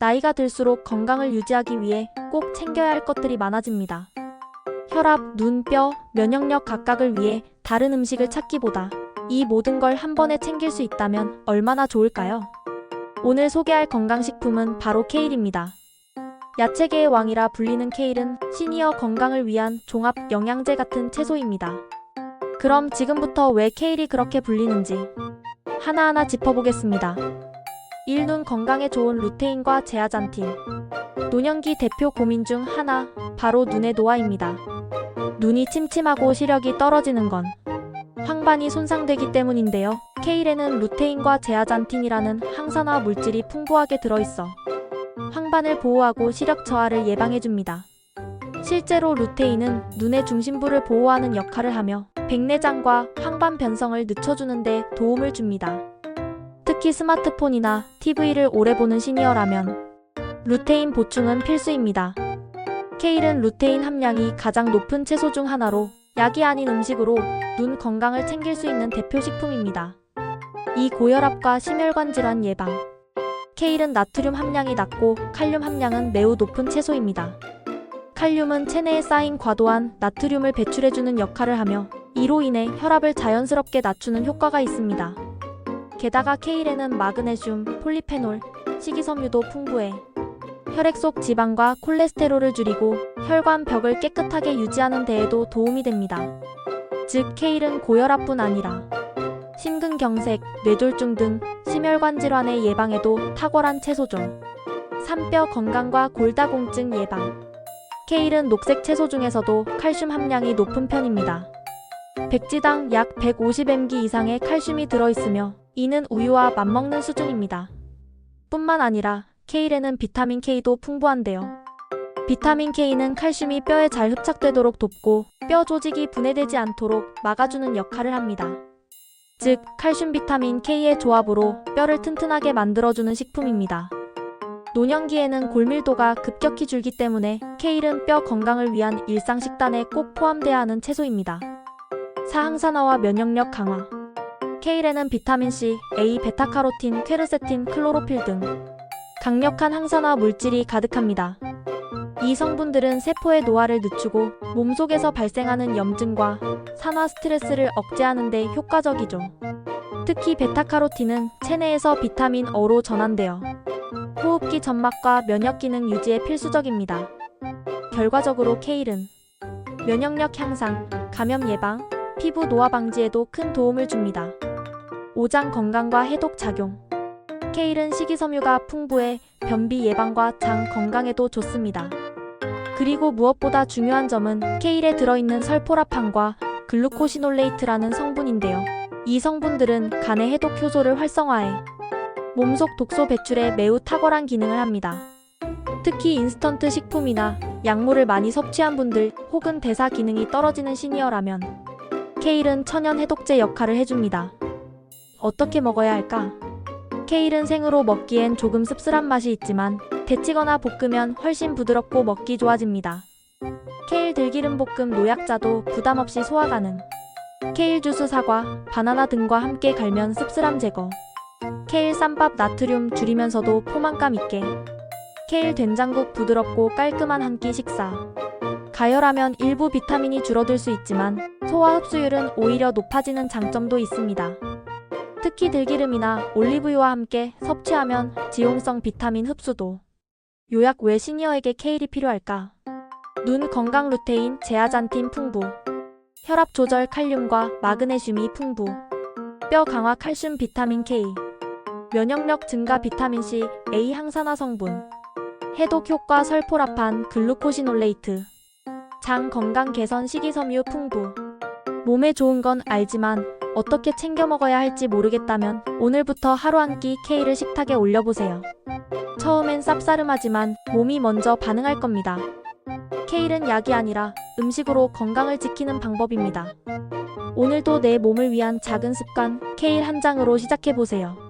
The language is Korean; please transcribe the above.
나이가 들수록 건강을 유지하기 위해 꼭 챙겨야 할 것들이 많아집니다. 혈압, 눈, 뼈, 면역력 각각을 위해 다른 음식을 찾기보다 이 모든 걸 한 번에 챙길 수 있다면 얼마나 좋을까요? 오늘 소개할 건강식품은 바로 케일입니다. 야채계의 왕이라 불리는 케일은 시니어 건강을 위한 종합 영양제 같은 채소입니다. 그럼 지금부터 왜 케일이 그렇게 불리는지 하나하나 짚어보겠습니다. 1. 눈 건강에 좋은 루테인과 제아잔틴. 노년기 대표 고민 중 하나, 바로 눈의 노화입니다. 눈이 침침하고 시력이 떨어지는 건 황반이 손상되기 때문인데요. 케일에는 루테인과 제아잔틴이라는 항산화 물질이 풍부하게 들어있어 황반을 보호하고 시력 저하를 예방해줍니다. 실제로 루테인은 눈의 중심부를 보호하는 역할을 하며 백내장과 황반 변성을 늦춰주는 데 도움을 줍니다. 특히 스마트폰이나 TV를 오래 보는 시니어라면 루테인 보충은 필수입니다. 케일은 루테인 함량이 가장 높은 채소 중 하나로 약이 아닌 음식으로 눈 건강을 챙길 수 있는 대표 식품입니다. 이 고혈압과 심혈관 질환 예방. 케일은 나트륨 함량이 낮고 칼륨 함량은 매우 높은 채소입니다. 칼륨은 체내에 쌓인 과도한 나트륨을 배출해주는 역할을 하며 이로 인해 혈압을 자연스럽게 낮추는 효과가 있습니다. 게다가 케일에는 마그네슘, 폴리페놀, 식이섬유도 풍부해 혈액 속 지방과 콜레스테롤을 줄이고 혈관 벽을 깨끗하게 유지하는 데에도 도움이 됩니다. 즉 케일은 고혈압뿐 아니라 심근경색, 뇌졸중 등 심혈관 질환의 예방에도 탁월한 채소죠. 3. 뼈 건강과 골다공증 예방. 케일은 녹색 채소 중에서도 칼슘 함량이 높은 편입니다. 백지당 약 150mg 이상의 칼슘이 들어있으며 이는 우유와 맞먹는 수준입니다. 뿐만 아니라 케일에는 비타민 K도 풍부한데요. 비타민 K는 칼슘이 뼈에 잘 흡착되도록 돕고 뼈 조직이 분해되지 않도록 막아주는 역할을 합니다. 즉, 칼슘 비타민 K의 조합으로 뼈를 튼튼하게 만들어주는 식품입니다. 노년기에는 골밀도가 급격히 줄기 때문에 케일은 뼈 건강을 위한 일상 식단에 꼭 포함돼야 하는 채소입니다. 4. 항산화와 면역력 강화. 케일에는 비타민C, A, 베타카로틴, 퀘르세틴, 클로로필 등 강력한 항산화 물질이 가득합니다. 이 성분들은 세포의 노화를 늦추고 몸속에서 발생하는 염증과 산화 스트레스를 억제하는 데 효과적이죠. 특히 베타카로틴은 체내에서 비타민 O로 전환되어 호흡기 점막과 면역 기능 유지에 필수적입니다. 결과적으로 케일은 면역력 향상, 감염 예방, 피부 노화 방지에도 큰 도움을 줍니다. 5. 장 건강과 해독 작용. 케일은 식이섬유가 풍부해 변비 예방과 장 건강에도 좋습니다. 그리고 무엇보다 중요한 점은 케일에 들어있는 설포라판과 글루코시놀레이트라는 성분인데요. 이 성분들은 간의 해독 효소를 활성화해 몸속 독소 배출에 매우 탁월한 기능을 합니다. 특히 인스턴트 식품이나 약물을 많이 섭취한 분들 혹은 대사 기능이 떨어지는 시니어라면 케일은 천연 해독제 역할을 해줍니다. 어떻게 먹어야 할까? 케일은 생으로 먹기엔 조금 씁쓸한 맛이 있지만 데치거나 볶으면 훨씬 부드럽고 먹기 좋아집니다. 케일 들기름 볶음 노약자도 부담없이 소화 가능. 케일 주스 사과, 바나나 등과 함께 갈면 씁쓸함 제거. 케일 쌈밥 나트륨 줄이면서도 포만감 있게. 케일 된장국 부드럽고 깔끔한 한 끼 식사. 가열하면 일부 비타민이 줄어들 수 있지만 소화 흡수율은 오히려 높아지는 장점도 있습니다. 특히 들기름이나 올리브유와 함께 섭취하면 지용성 비타민 흡수도. 요약 왜 시니어에게 케일이 필요할까? 눈 건강 루테인, 제아잔틴 풍부. 혈압 조절 칼륨과 마그네슘이 풍부. 뼈 강화 칼슘 비타민 K. 면역력 증가 비타민 C, A 항산화 성분. 해독 효과 설포라판, 글루코시놀레이트. 장 건강 개선 식이섬유 풍부. 몸에 좋은 건 알지만 어떻게 챙겨 먹어야 할지 모르겠다면 오늘부터 하루 한 끼 케일을 식탁에 올려보세요. 처음엔 쌉싸름하지만 몸이 먼저 반응할 겁니다. 케일은 약이 아니라 음식으로 건강을 지키는 방법입니다. 오늘도 내 몸을 위한 작은 습관 케일 한 장으로 시작해보세요.